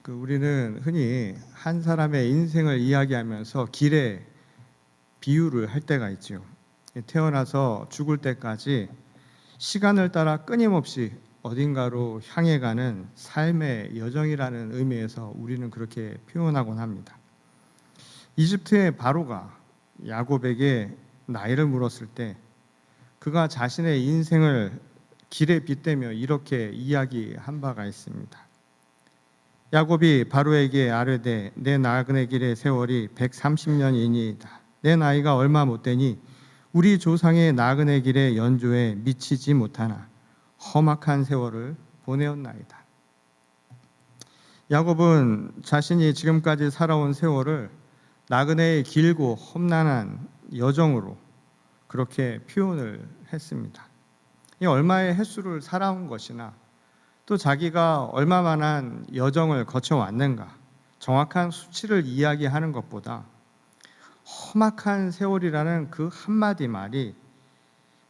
우리는 흔히 한 사람의 인생을 이야기하면서 길에 비유를 할 때가 있죠. 태어나서 죽을 때까지 시간을 따라 끊임없이 어딘가로 향해 가는 삶의 여정이라는 의미에서 우리는 그렇게 표현하곤 합니다. 이집트의 바로가 야곱에게 나이를 물었을 때 그가 자신의 인생을 길에 빗대며 이렇게 이야기한 바가 있습니다. 야곱이 바로에게 아뢰되 내 나그네 길의 세월이 130년이니이다. 내 나이가 얼마 못되니 우리 조상의 나그네 길의 연조에 미치지 못하나 험악한 세월을 보내었나이다. 야곱은 자신이 지금까지 살아온 세월을 나그네의 길고 험난한 여정으로 그렇게 표현을 했습니다. 이 얼마의 횟수를 살아온 것이나 또 자기가 얼마만한 여정을 거쳐왔는가 정확한 수치를 이야기하는 것보다 험악한 세월이라는 그 한마디 말이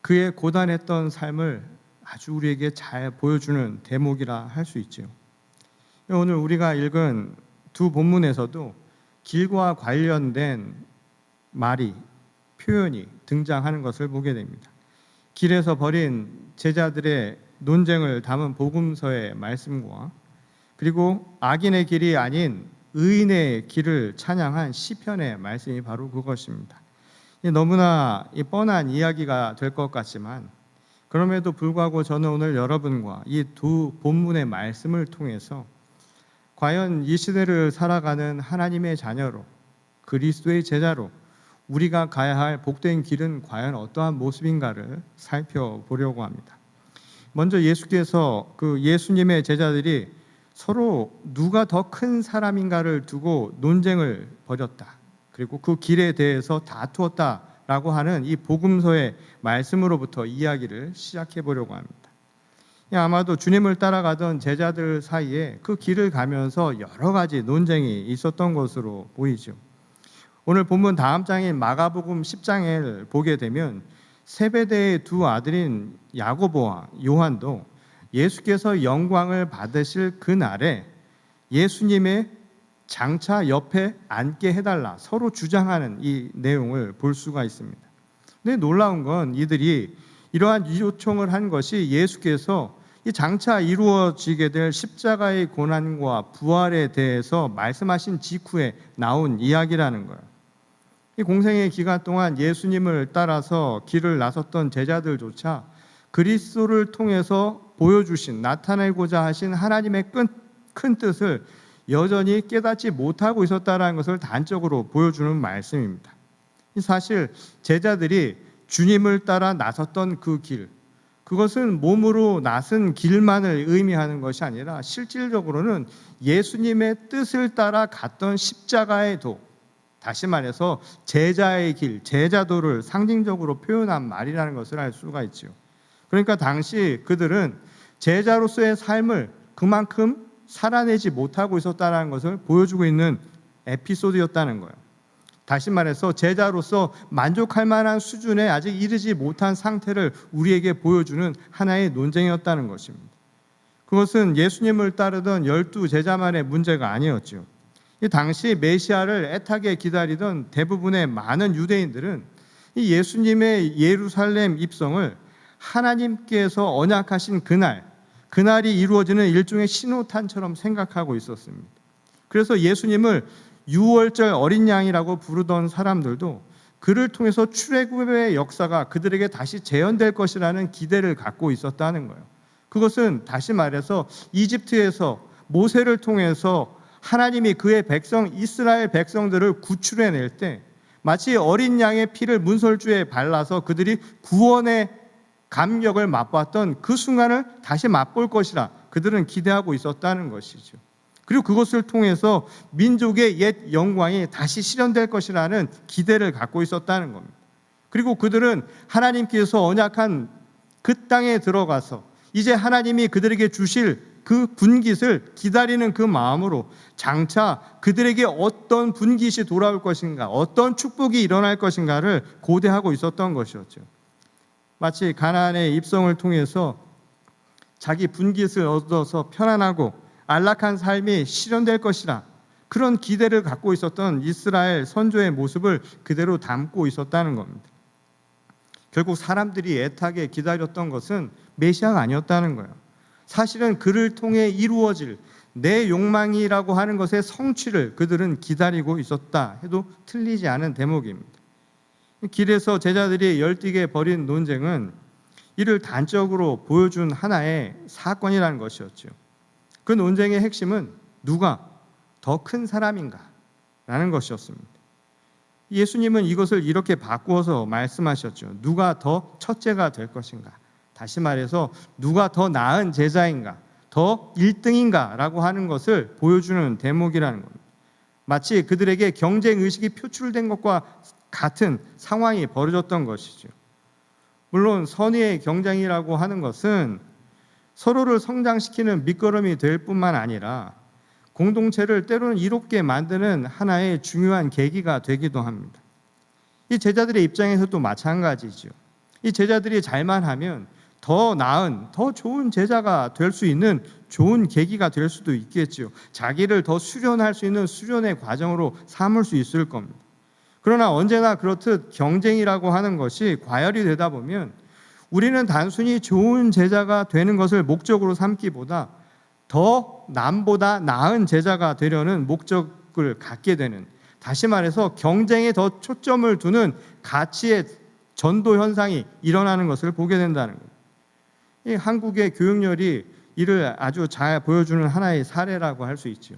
그의 고단했던 삶을 아주 우리에게 잘 보여주는 대목이라 할 수 있죠. 오늘 우리가 읽은 두 본문에서도 길과 관련된 말이 표현이 등장하는 것을 보게 됩니다. 길에서 벌인 제자들의 논쟁을 담은 복음서의 말씀과 그리고 악인의 길이 아닌 의인의 길을 찬양한 시편의 말씀이 바로 그것입니다. 너무나 뻔한 이야기가 될 것 같지만 그럼에도 불구하고 저는 오늘 여러분과 이 두 본문의 말씀을 통해서 과연 이 시대를 살아가는 하나님의 자녀로 그리스도의 제자로 우리가 가야 할 복된 길은 과연 어떠한 모습인가를 살펴보려고 합니다. 먼저 예수께서 예수님의 제자들이 서로 누가 더 큰 사람인가를 두고 논쟁을 벌였다. 그리고 그 길에 대해서 다투었다라고 하는 이 복음서의 말씀으로부터 이야기를 시작해 보려고 합니다. 아마도 주님을 따라가던 제자들 사이에 그 길을 가면서 여러 가지 논쟁이 있었던 것으로 보이죠. 오늘 본문 다음 장인 마가복음 10장을 보게 되면 세베대의 두 아들인 야고보와 요한도 예수께서 영광을 받으실 그날에 예수님의 장차 옆에 앉게 해달라 서로 주장하는 이 내용을 볼 수가 있습니다. 근데 놀라운 건 이들이 이러한 요청을 한 것이 예수께서 이 장차 이루어지게 될 십자가의 고난과 부활에 대해서 말씀하신 직후에 나온 이야기라는 거예요. 이 공생의 기간 동안 예수님을 따라서 길을 나섰던 제자들조차 그리스도를 통해서 보여주신 나타내고자 하신 하나님의 큰 뜻을 여전히 깨닫지 못하고 있었다는 것을 단적으로 보여주는 말씀입니다. 사실 제자들이 주님을 따라 나섰던 그 길, 그것은 몸으로 나선 길만을 의미하는 것이 아니라 실질적으로는 예수님의 뜻을 따라 갔던 십자가의 도, 다시 말해서 제자의 길, 제자도를 상징적으로 표현한 말이라는 것을 알 수가 있죠. 그러니까 당시 그들은 제자로서의 삶을 그만큼 살아내지 못하고 있었다는 것을 보여주고 있는 에피소드였다는 거예요. 다시 말해서 제자로서 만족할 만한 수준에 아직 이르지 못한 상태를 우리에게 보여주는 하나의 논쟁이었다는 것입니다. 그것은 예수님을 따르던 12 제자만의 문제가 아니었죠. 이 당시 메시아를 애타게 기다리던 대부분의 많은 유대인들은 이 예수님의 예루살렘 입성을 하나님께서 언약하신 그날이 이루어지는 일종의 신호탄처럼 생각하고 있었습니다. 그래서 예수님을 유월절 어린 양이라고 부르던 사람들도 그를 통해서 출애굽의 역사가 그들에게 다시 재현될 것이라는 기대를 갖고 있었다는 거예요. 그것은 다시 말해서 이집트에서 모세를 통해서 하나님이 그의 백성 이스라엘 백성들을 구출해낼 때 마치 어린 양의 피를 문설주에 발라서 그들이 구원의 감격을 맛봤던 그 순간을 다시 맛볼 것이라 그들은 기대하고 있었다는 것이죠. 그리고 그것을 통해서 민족의 옛 영광이 다시 실현될 것이라는 기대를 갖고 있었다는 겁니다. 그리고 그들은 하나님께서 언약한 그 땅에 들어가서 이제 하나님이 그들에게 주실 그 분깃을 기다리는 그 마음으로 장차 그들에게 어떤 분깃이 돌아올 것인가, 어떤 축복이 일어날 것인가를 고대하고 있었던 것이었죠. 마치 가나안의 입성을 통해서 자기 분깃을 얻어서 편안하고 안락한 삶이 실현될 것이라 그런 기대를 갖고 있었던 이스라엘 선조의 모습을 그대로 담고 있었다는 겁니다. 결국 사람들이 애타게 기다렸던 것은 메시아가 아니었다는 거예요. 사실은 그를 통해 이루어질 내 욕망이라고 하는 것의 성취를 그들은 기다리고 있었다 해도 틀리지 않은 대목입니다. 길에서 제자들이 열띠게 벌인 논쟁은 이를 단적으로 보여준 하나의 사건이라는 것이었죠. 그 논쟁의 핵심은 누가 더 큰 사람인가 라는 것이었습니다. 예수님은 이것을 이렇게 바꾸어서 말씀하셨죠. 누가 더 첫째가 될 것인가? 다시 말해서 누가 더 나은 제자인가? 더 1등인가? 라고 하는 것을 보여주는 대목이라는 겁니다. 마치 그들에게 경쟁의식이 표출된 것과 같은 상황이 벌어졌던 것이죠. 물론 선의의 경쟁이라고 하는 것은 서로를 성장시키는 밑거름이 될 뿐만 아니라 공동체를 때로는 이롭게 만드는 하나의 중요한 계기가 되기도 합니다. 이 제자들의 입장에서도 마찬가지죠. 이 제자들이 잘만 하면 더 나은, 더 좋은 제자가 될 수 있는 좋은 계기가 될 수도 있겠죠. 자기를 더 수련할 수 있는 수련의 과정으로 삼을 수 있을 겁니다. 그러나 언제나 그렇듯 경쟁이라고 하는 것이 과열이 되다 보면 우리는 단순히 좋은 제자가 되는 것을 목적으로 삼기보다 더 남보다 나은 제자가 되려는 목적을 갖게 되는, 다시 말해서 경쟁에 더 초점을 두는 가치의 전도 현상이 일어나는 것을 보게 된다는 거예요. 이 한국의 교육열이 이를 아주 잘 보여주는 하나의 사례라고 할 수 있죠.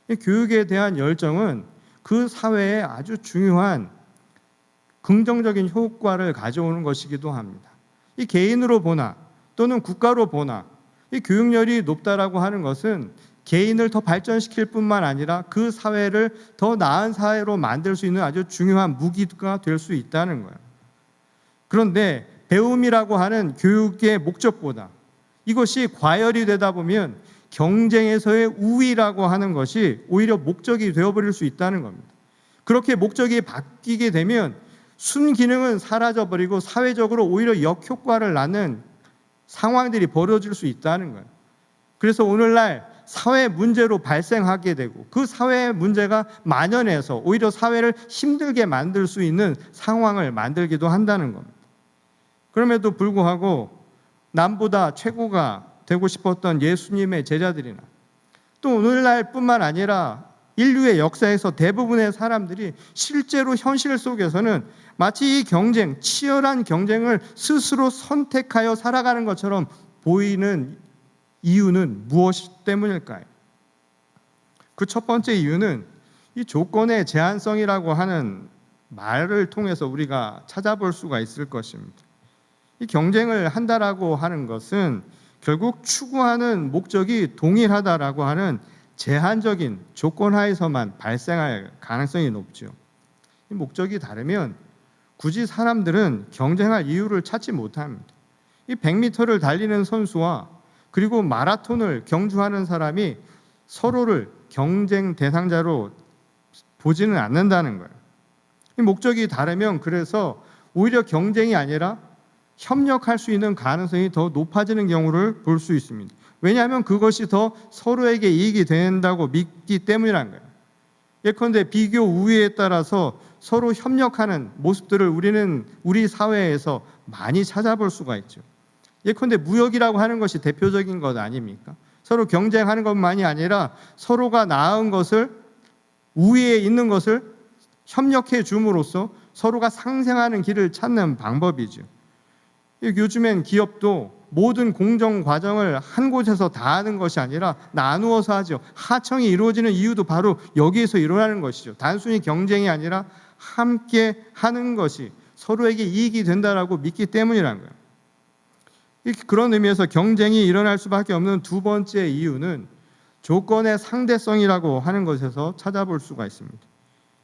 이 교육에 대한 열정은 그 사회에 아주 중요한 긍정적인 효과를 가져오는 것이기도 합니다. 이 개인으로 보나 또는 국가로 보나 이 교육열이 높다라고 하는 것은 개인을 더 발전시킬 뿐만 아니라 그 사회를 더 나은 사회로 만들 수 있는 아주 중요한 무기가 될 수 있다는 거예요. 그런데 배움이라고 하는 교육의 목적보다 이것이 과열이 되다 보면 경쟁에서의 우위라고 하는 것이 오히려 목적이 되어버릴 수 있다는 겁니다. 그렇게 목적이 바뀌게 되면 순기능은 사라져버리고 사회적으로 오히려 역효과를 낳는 상황들이 벌어질 수 있다는 거예요. 그래서 오늘날 사회 문제로 발생하게 되고 그 사회 문제가 만연해서 오히려 사회를 힘들게 만들 수 있는 상황을 만들기도 한다는 겁니다. 그럼에도 불구하고 남보다 최고가 되고 싶었던 예수님의 제자들이나 또 오늘날 뿐만 아니라 인류의 역사에서 대부분의 사람들이 실제로 현실 속에서는 마치 이 경쟁, 치열한 경쟁을 스스로 선택하여 살아가는 것처럼 보이는 이유는 무엇 때문일까요? 그 첫 번째 이유는 이 조건의 제한성이라고 하는 말을 통해서 우리가 찾아볼 수가 있을 것입니다. 이 경쟁을 한다라고 하는 것은 결국 추구하는 목적이 동일하다라고 하는 제한적인 조건 하에서만 발생할 가능성이 높죠. 이 목적이 다르면 굳이 사람들은 경쟁할 이유를 찾지 못합니다. 이 100m를 달리는 선수와 그리고 마라톤을 경주하는 사람이 서로를 경쟁 대상자로 보지는 않는다는 거예요. 이 목적이 다르면 그래서 오히려 경쟁이 아니라 협력할 수 있는 가능성이 더 높아지는 경우를 볼 수 있습니다. 왜냐하면 그것이 더 서로에게 이익이 된다고 믿기 때문이라는 거예요. 예컨대 비교 우위에 따라서 서로 협력하는 모습들을 우리는 우리 사회에서 많이 찾아볼 수가 있죠. 예컨대 무역이라고 하는 것이 대표적인 것 아닙니까? 서로 경쟁하는 것만이 아니라 서로가 나은 것을, 우위에 있는 것을 협력해 줌으로써 서로가 상생하는 길을 찾는 방법이죠. 요즘엔 기업도 모든 공정 과정을 한 곳에서 다 하는 것이 아니라 나누어서 하죠. 하청이 이루어지는 이유도 바로 여기에서 일어나는 것이죠. 단순히 경쟁이 아니라 함께 하는 것이 서로에게 이익이 된다라고 믿기 때문이라는 거예요. 그런 의미에서 경쟁이 일어날 수밖에 없는 두 번째 이유는 조건의 상대성이라고 하는 것에서 찾아볼 수가 있습니다.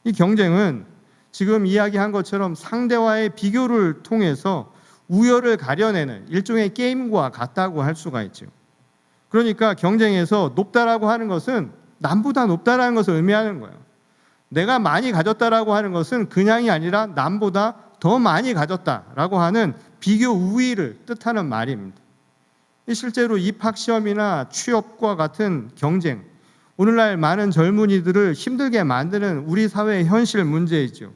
이 경쟁은 지금 이야기한 것처럼 상대와의 비교를 통해서 우열을 가려내는 일종의 게임과 같다고 할 수가 있죠. 그러니까 경쟁에서 높다라고 하는 것은 남보다 높다라는 것을 의미하는 거예요. 내가 많이 가졌다라고 하는 것은 그냥이 아니라 남보다 더 많이 가졌다라고 하는 비교 우위를 뜻하는 말입니다. 실제로 입학 시험이나 취업과 같은 경쟁, 오늘날 많은 젊은이들을 힘들게 만드는 우리 사회의 현실 문제이죠.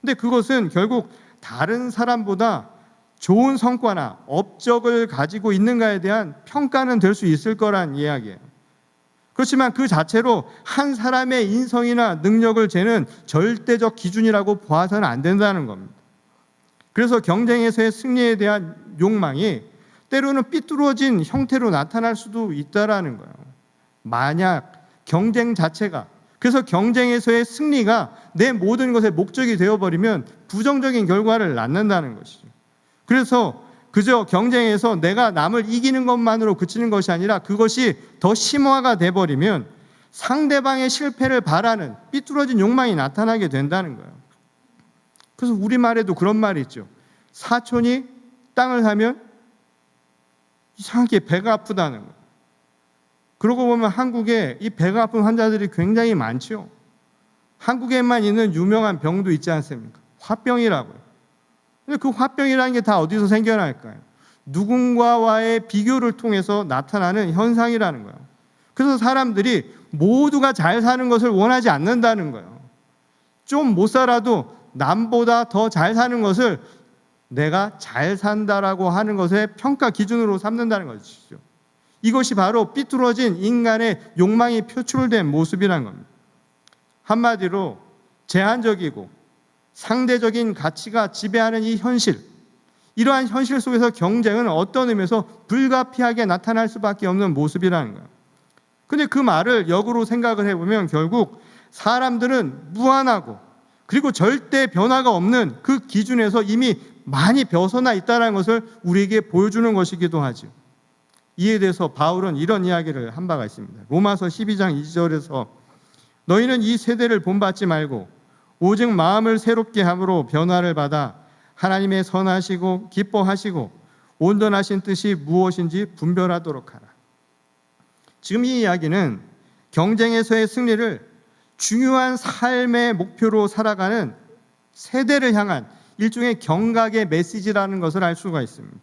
근데 그것은 결국 다른 사람보다 좋은 성과나 업적을 가지고 있는가에 대한 평가는 될 수 있을 거란 이야기예요. 그렇지만 그 자체로 한 사람의 인성이나 능력을 재는 절대적 기준이라고 봐서는 안 된다는 겁니다. 그래서 경쟁에서의 승리에 대한 욕망이 때로는 삐뚤어진 형태로 나타날 수도 있다라는 거예요. 만약 경쟁 자체가, 그래서 경쟁에서의 승리가 내 모든 것의 목적이 되어버리면 부정적인 결과를 낳는다는 것이죠. 그래서 그저 경쟁에서 내가 남을 이기는 것만으로 그치는 것이 아니라 그것이 더 심화가 돼버리면 상대방의 실패를 바라는 삐뚤어진 욕망이 나타나게 된다는 거예요. 그래서 우리말에도 그런 말이 있죠. 사촌이 땅을 사면 이상하게 배가 아프다는 거예요. 그러고 보면 한국에 이 배가 아픈 환자들이 굉장히 많죠. 한국에만 있는 유명한 병도 있지 않습니까? 화병이라고요. 근데 그 화병이라는 게 다 어디서 생겨날까요? 누군가와의 비교를 통해서 나타나는 현상이라는 거예요. 그래서 사람들이 모두가 잘 사는 것을 원하지 않는다는 거예요. 좀 못 살아도 남보다 더 잘 사는 것을 내가 잘 산다라고 하는 것의 평가 기준으로 삼는다는 것이죠. 이것이 바로 삐뚤어진 인간의 욕망이 표출된 모습이라는 겁니다. 한마디로 제한적이고 상대적인 가치가 지배하는 이 현실, 이러한 현실 속에서 경쟁은 어떤 의미에서 불가피하게 나타날 수밖에 없는 모습이라는 거예요. 근데 그 말을 역으로 생각을 해보면 결국 사람들은 무한하고 그리고 절대 변화가 없는 그 기준에서 이미 많이 벗어나 있다는 것을 우리에게 보여주는 것이기도 하죠. 이에 대해서 바울은 이런 이야기를 한 바가 있습니다. 로마서 12장 2절에서 너희는 이 세대를 본받지 말고 오직 마음을 새롭게 함으로 변화를 받아 하나님의 선하시고 기뻐하시고 온전하신 뜻이 무엇인지 분별하도록 하라. 지금 이 이야기는 경쟁에서의 승리를 중요한 삶의 목표로 살아가는 세대를 향한 일종의 경각의 메시지라는 것을 알 수가 있습니다.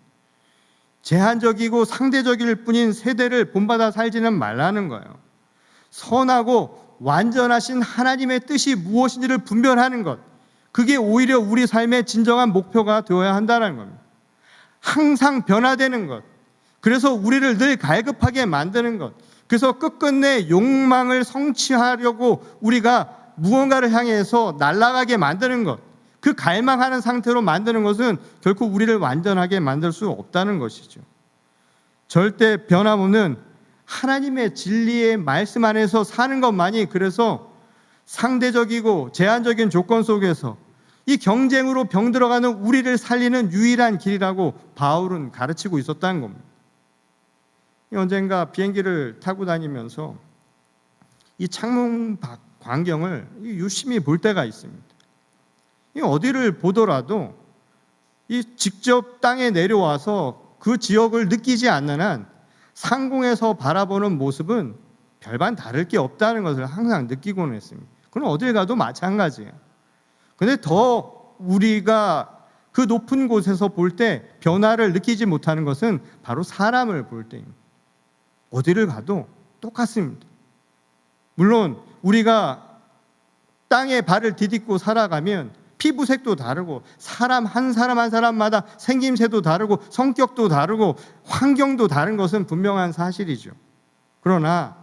제한적이고 상대적일 뿐인 세대를 본받아 살지는 말라는 거예요. 선하고 완전하신 하나님의 뜻이 무엇인지를 분별하는 것, 그게 오히려 우리 삶의 진정한 목표가 되어야 한다는 겁니다. 항상 변화되는 것, 그래서 우리를 늘 갈급하게 만드는 것, 그래서 끝끝내 욕망을 성취하려고 우리가 무언가를 향해서 날아가게 만드는 것, 그 갈망하는 상태로 만드는 것은 결코 우리를 완전하게 만들 수 없다는 것이죠. 절대 변함없는 하나님의 진리의 말씀 안에서 사는 것만이 그래서 상대적이고 제한적인 조건 속에서 이 경쟁으로 병들어가는 우리를 살리는 유일한 길이라고 바울은 가르치고 있었다는 겁니다. 언젠가 비행기를 타고 다니면서 이 창문 밖 광경을 유심히 볼 때가 있습니다. 어디를 보더라도 이 직접 땅에 내려와서 그 지역을 느끼지 않는 한 상공에서 바라보는 모습은 별반 다를 게 없다는 것을 항상 느끼고는 했습니다. 그건 어딜 가도 마찬가지예요. 그런데 더 우리가 그 높은 곳에서 볼 때 변화를 느끼지 못하는 것은 바로 사람을 볼 때입니다. 어디를 가도 똑같습니다. 물론 우리가 땅에 발을 디딛고 살아가면 피부색도 다르고 사람 한 사람마다 생김새도 다르고 성격도 다르고 환경도 다른 것은 분명한 사실이죠. 그러나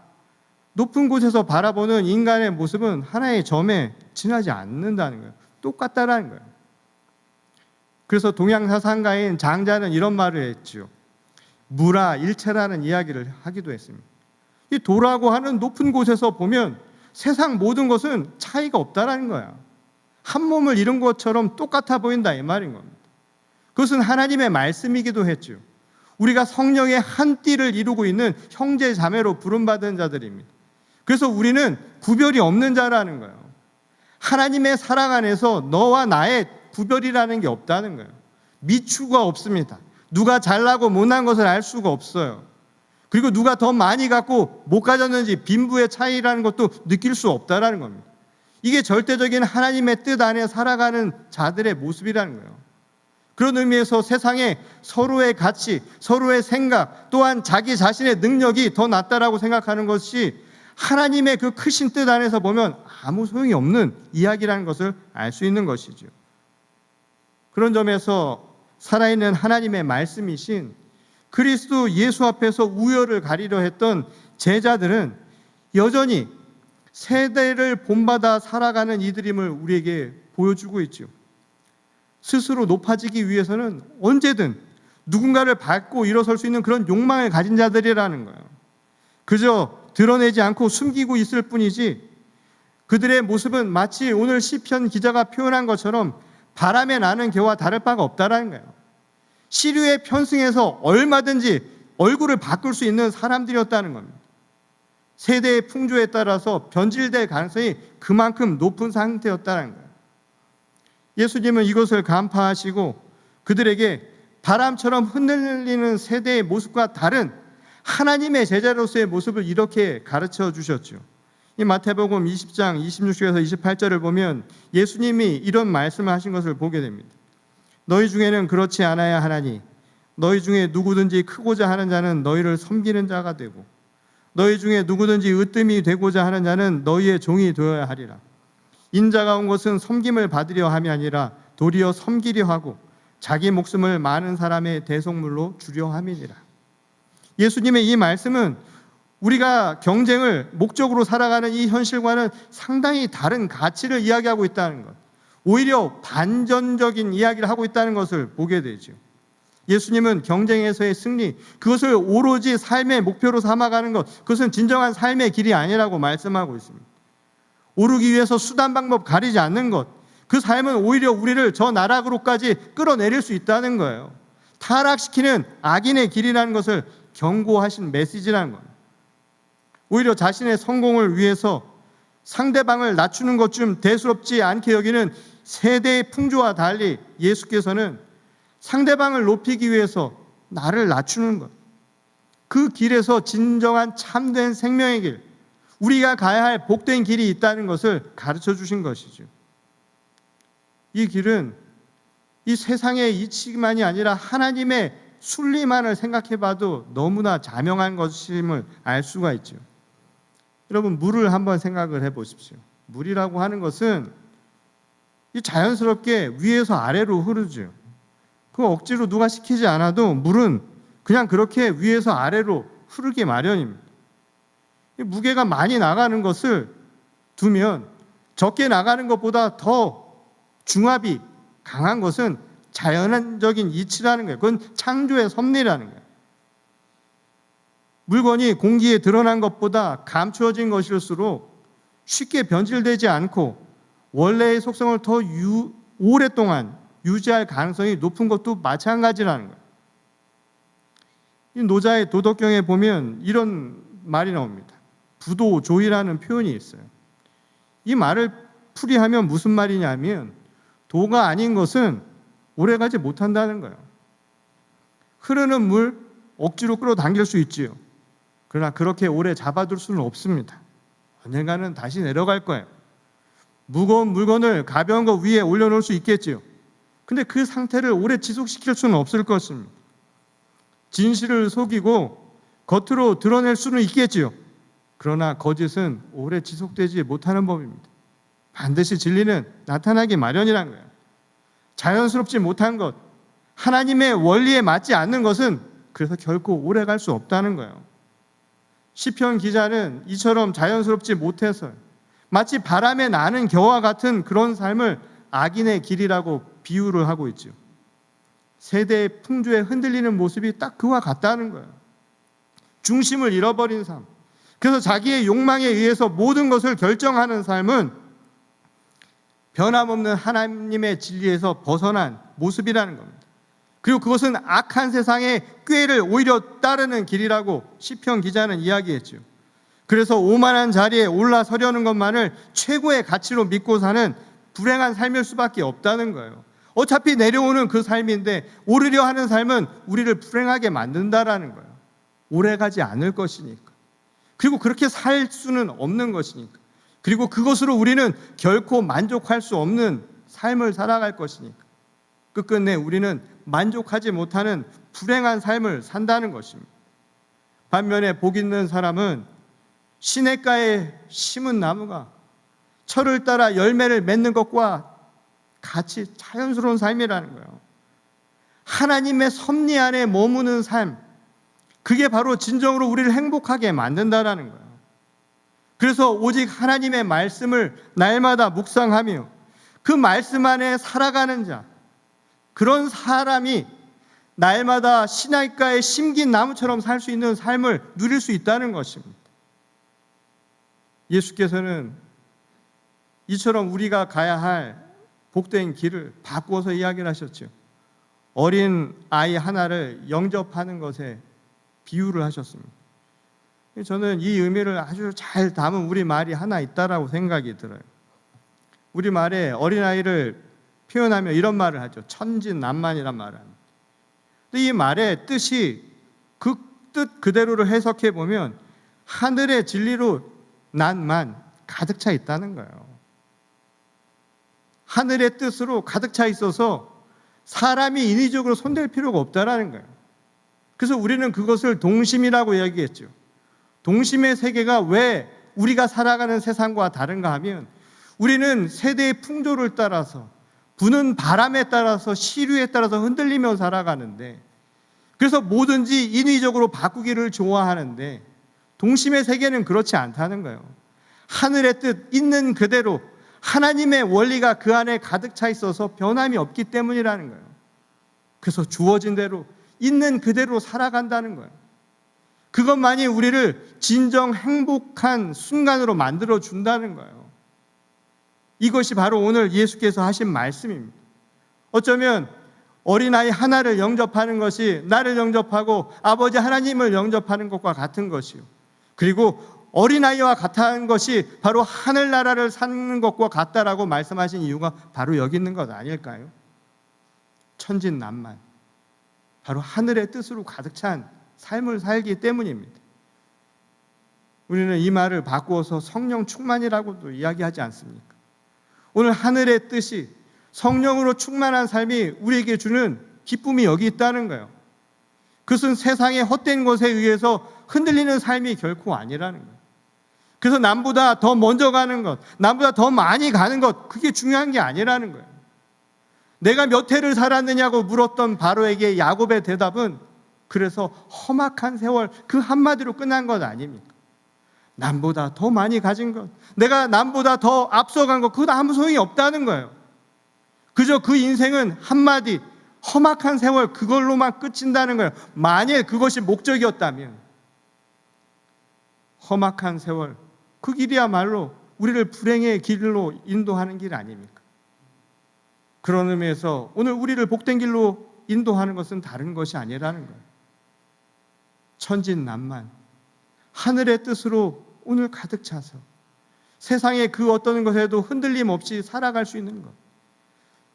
높은 곳에서 바라보는 인간의 모습은 하나의 점에 지나지 않는다는 거예요. 똑같다라는 거예요. 그래서 동양사상가인 장자는 이런 말을 했죠. 무라일체라는 이야기를 하기도 했습니다. 이 도라고 하는 높은 곳에서 보면 세상 모든 것은 차이가 없다라는 거야. 한 몸을 이룬 것처럼 똑같아 보인다 이 말인 겁니다. 그것은 하나님의 말씀이기도 했죠. 우리가 성령의 한 띠를 이루고 있는 형제 자매로 부름받은 자들입니다. 그래서 우리는 구별이 없는 자라는 거예요. 하나님의 사랑 안에서 너와 나의 구별이라는 게 없다는 거예요. 미추가 없습니다. 누가 잘나고 못난 것을 알 수가 없어요. 그리고 누가 더 많이 갖고 못 가졌는지 빈부의 차이라는 것도 느낄 수 없다라는 겁니다. 이게 절대적인 하나님의 뜻 안에 살아가는 자들의 모습이라는 거예요. 그런 의미에서 세상에 서로의 가치, 서로의 생각, 또한 자기 자신의 능력이 더 낫다라고 생각하는 것이 하나님의 그 크신 뜻 안에서 보면 아무 소용이 없는 이야기라는 것을 알 수 있는 것이죠. 그런 점에서 살아있는 하나님의 말씀이신 그리스도 예수 앞에서 우열을 가리려 했던 제자들은 여전히 세대를 본받아 살아가는 이들임을 우리에게 보여주고 있죠. 스스로 높아지기 위해서는 언제든 누군가를 밟고 일어설 수 있는 그런 욕망을 가진 자들이라는 거예요. 그저 드러내지 않고 숨기고 있을 뿐이지 그들의 모습은 마치 오늘 시편 기자가 표현한 것처럼 바람에 나는 개와 다를 바가 없다라는 거예요. 시류에 편승해서 얼마든지 얼굴을 바꿀 수 있는 사람들이었다는 겁니다. 세대의 풍조에 따라서 변질될 가능성이 그만큼 높은 상태였다는 거예요. 예수님은 이것을 간파하시고 그들에게 바람처럼 흔들리는 세대의 모습과 다른 하나님의 제자로서의 모습을 이렇게 가르쳐 주셨죠. 이 마태복음 20장 26절에서 28절을 보면 예수님이 이런 말씀을 하신 것을 보게 됩니다. 너희 중에는 그렇지 않아야 하나니 너희 중에 누구든지 크고자 하는 자는 너희를 섬기는 자가 되고 너희 중에 누구든지 으뜸이 되고자 하는 자는 너희의 종이 되어야 하리라. 인자가 온 것은 섬김을 받으려 함이 아니라 도리어 섬기려 하고 자기 목숨을 많은 사람의 대속물로 주려 함이니라. 예수님의 이 말씀은 우리가 경쟁을 목적으로 살아가는 이 현실과는 상당히 다른 가치를 이야기하고 있다는 것, 오히려 반전적인 이야기를 하고 있다는 것을 보게 되죠. 예수님은 경쟁에서의 승리, 그것을 오로지 삶의 목표로 삼아가는 것, 그것은 진정한 삶의 길이 아니라고 말씀하고 있습니다. 오르기 위해서 수단 방법 가리지 않는 것, 그 삶은 오히려 우리를 저 나락으로까지 끌어내릴 수 있다는 거예요. 타락시키는 악인의 길이라는 것을 경고하신 메시지라는 겁니다. 오히려 자신의 성공을 위해서 상대방을 낮추는 것 좀 대수롭지 않게 여기는 세대의 풍조와 달리 예수께서는 상대방을 높이기 위해서 나를 낮추는 것, 그 길에서 진정한 참된 생명의 길, 우리가 가야 할 복된 길이 있다는 것을 가르쳐 주신 것이죠. 이 길은 이 세상의 이치만이 아니라 하나님의 순리만을 생각해 봐도 너무나 자명한 것임을 알 수가 있죠. 여러분, 물을 한번 생각을 해 보십시오. 물이라고 하는 것은 자연스럽게 위에서 아래로 흐르죠. 그 억지로 누가 시키지 않아도 물은 그냥 그렇게 위에서 아래로 흐르기 마련입니다. 무게가 많이 나가는 것을 두면 적게 나가는 것보다 더 중압이 강한 것은 자연적인 이치라는 거예요. 그건 창조의 섭리라는 거예요. 물건이 공기에 드러난 것보다 감추어진 것일수록 쉽게 변질되지 않고 원래의 속성을 더 오랫동안 유지할 가능성이 높은 것도 마찬가지라는 거예요. 이 노자의 도덕경에 보면 이런 말이 나옵니다. 부도조이라는 표현이 있어요. 이 말을 풀이하면 무슨 말이냐면 도가 아닌 것은 오래가지 못한다는 거예요. 흐르는 물 억지로 끌어당길 수 있지요. 그러나 그렇게 오래 잡아둘 수는 없습니다. 언젠가는 다시 내려갈 거예요. 무거운 물건을 가벼운 것 위에 올려놓을 수 있겠지요. 근데 그 상태를 오래 지속시킬 수는 없을 것입니다. 진실을 속이고 겉으로 드러낼 수는 있겠지요. 그러나 거짓은 오래 지속되지 못하는 법입니다. 반드시 진리는 나타나기 마련이라는 거예요. 자연스럽지 못한 것, 하나님의 원리에 맞지 않는 것은 그래서 결코 오래 갈 수 없다는 거예요. 시편 기자는 이처럼 자연스럽지 못해서 마치 바람에 나는 겨와 같은 그런 삶을 악인의 길이라고 비유를 하고 있죠. 세대의 풍조에 흔들리는 모습이 딱 그와 같다는 거예요. 중심을 잃어버린 삶, 그래서 자기의 욕망에 의해서 모든 것을 결정하는 삶은 변함없는 하나님의 진리에서 벗어난 모습이라는 겁니다. 그리고 그것은 악한 세상의 꾀를 오히려 따르는 길이라고 시편 기자는 이야기했죠. 그래서 오만한 자리에 올라서려는 것만을 최고의 가치로 믿고 사는 불행한 삶일 수밖에 없다는 거예요. 어차피 내려오는 그 삶인데 오르려 하는 삶은 우리를 불행하게 만든다라는 거예요. 오래가지 않을 것이니까. 그리고 그렇게 살 수는 없는 것이니까. 그리고 그것으로 우리는 결코 만족할 수 없는 삶을 살아갈 것이니까. 끝끝내 우리는 만족하지 못하는 불행한 삶을 산다는 것입니다. 반면에 복 있는 사람은 시냇가에 심은 나무가 철을 따라 열매를 맺는 것과 같이 자연스러운 삶이라는 거예요. 하나님의 섭리 안에 머무는 삶, 그게 바로 진정으로 우리를 행복하게 만든다라는 거예요. 그래서 오직 하나님의 말씀을 날마다 묵상하며 그 말씀 안에 살아가는 자, 그런 사람이 날마다 시냇가에 심긴 나무처럼 살 수 있는 삶을 누릴 수 있다는 것입니다. 예수께서는 이처럼 우리가 가야 할 복된 길을 바꾸어서 이야기를 하셨죠. 어린 아이 하나를 영접하는 것에 비유를 하셨습니다. 저는 이 의미를 아주 잘 담은 우리말이 하나 있다라고 생각이 들어요. 우리말에 어린아이를 표현하며 이런 말을 하죠. 천진난만이란 말을 합니다. 근데 이 말의 뜻이 그 뜻 그대로를 해석해 보면 하늘의 진리로 난만 가득 차 있다는 거예요. 하늘의 뜻으로 가득 차 있어서 사람이 인위적으로 손댈 필요가 없다라는 거예요. 그래서 우리는 그것을 동심이라고 이야기했죠. 동심의 세계가 왜 우리가 살아가는 세상과 다른가 하면 우리는 세대의 풍조를 따라서 부는 바람에 따라서 시류에 따라서 흔들리며 살아가는데, 그래서 뭐든지 인위적으로 바꾸기를 좋아하는데 동심의 세계는 그렇지 않다는 거예요. 하늘의 뜻 있는 그대로 하나님의 원리가 그 안에 가득 차 있어서 변함이 없기 때문이라는 거예요. 그래서 주어진 대로 있는 그대로 살아간다는 거예요. 그것만이 우리를 진정 행복한 순간으로 만들어 준다는 거예요. 이것이 바로 오늘 예수께서 하신 말씀입니다. 어쩌면 어린아이 하나를 영접하는 것이 나를 영접하고 아버지 하나님을 영접하는 것과 같은 것이요, 그리고 어린아이와 같은 것이 바로 하늘나라를 사는 것과 같다라고 말씀하신 이유가 바로 여기 있는 것 아닐까요? 천진난만, 바로 하늘의 뜻으로 가득 찬 삶을 살기 때문입니다. 우리는 이 말을 바꾸어서 성령 충만이라고도 이야기하지 않습니까? 오늘 하늘의 뜻이 성령으로 충만한 삶이 우리에게 주는 기쁨이 여기 있다는 거예요. 그것은 세상의 헛된 것에 의해서 흔들리는 삶이 결코 아니라는 거예요. 그래서 남보다 더 먼저 가는 것, 남보다 더 많이 가는 것, 그게 중요한 게 아니라는 거예요. 내가 몇 해를 살았느냐고 물었던 바로에게 야곱의 대답은 그래서 험악한 세월, 그 한마디로 끝난 것 아닙니까? 남보다 더 많이 가진 것, 내가 남보다 더 앞서간 것, 그건 아무 소용이 없다는 거예요. 그저 그 인생은 한마디 험악한 세월, 그걸로만 끝인다는 거예요. 만일 그것이 목적이었다면 험악한 세월, 그 길이야말로 우리를 불행의 길로 인도하는 길 아닙니까? 그런 의미에서 오늘 우리를 복된 길로 인도하는 것은 다른 것이 아니라는 거예요. 천진난만, 하늘의 뜻으로 오늘 가득 차서 세상의 그 어떤 것에도 흔들림 없이 살아갈 수 있는 것,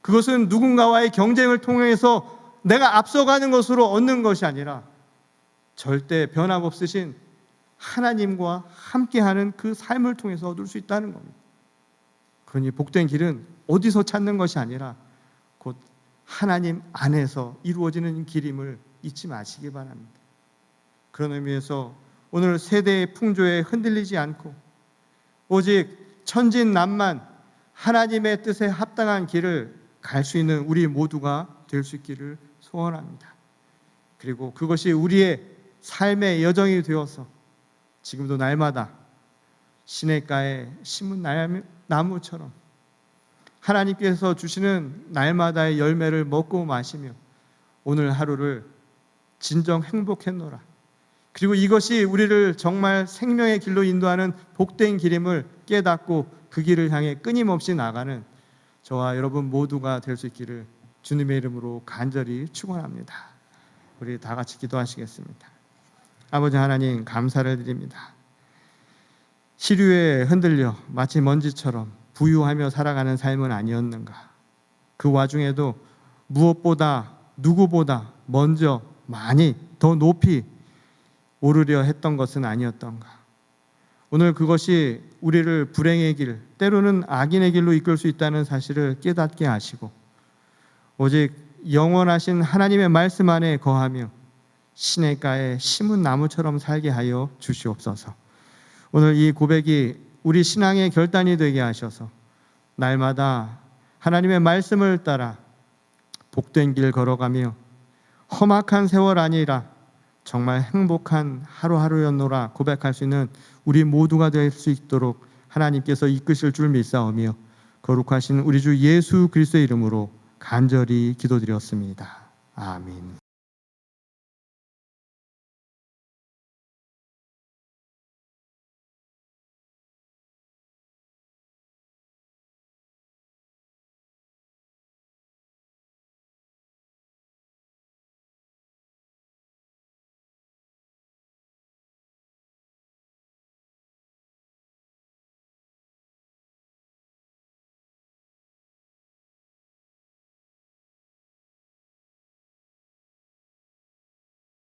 그것은 누군가와의 경쟁을 통해서 내가 앞서가는 것으로 얻는 것이 아니라 절대 변함없으신 하나님과 함께하는 그 삶을 통해서 얻을 수 있다는 겁니다. 그러니 복된 길은 어디서 찾는 것이 아니라 곧 하나님 안에서 이루어지는 길임을 잊지 마시기 바랍니다. 그런 의미에서 오늘 세대의 풍조에 흔들리지 않고 오직 천진난만 하나님의 뜻에 합당한 길을 갈 수 있는 우리 모두가 될 수 있기를 소원합니다. 그리고 그것이 우리의 삶의 여정이 되어서 지금도 날마다 시냇가에 심은 나무처럼 하나님께서 주시는 날마다의 열매를 먹고 마시며 오늘 하루를 진정 행복했노라. 그리고 이것이 우리를 정말 생명의 길로 인도하는 복된 길임을 깨닫고 그 길을 향해 끊임없이 나가는 저와 여러분 모두가 될 수 있기를 주님의 이름으로 간절히 축원합니다. 우리 다 같이 기도하시겠습니다. 아버지 하나님, 감사를 드립니다. 시류에 흔들려 마치 먼지처럼 부유하며 살아가는 삶은 아니었는가? 그 와중에도 무엇보다 누구보다 먼저 많이 더 높이 오르려 했던 것은 아니었던가? 오늘 그것이 우리를 불행의 길, 때로는 악인의 길로 이끌 수 있다는 사실을 깨닫게 하시고 오직 영원하신 하나님의 말씀 안에 거하며 시냇가에 심은 나무처럼 살게 하여 주시옵소서. 오늘 이 고백이 우리 신앙의 결단이 되게 하셔서 날마다 하나님의 말씀을 따라 복된 길 걸어가며 험악한 세월 아니라 정말 행복한 하루하루였노라 고백할 수 있는 우리 모두가 될 수 있도록 하나님께서 이끄실 줄 믿사오며 거룩하신 우리 주 예수 그리스도의 이름으로 간절히 기도드렸습니다. 아멘.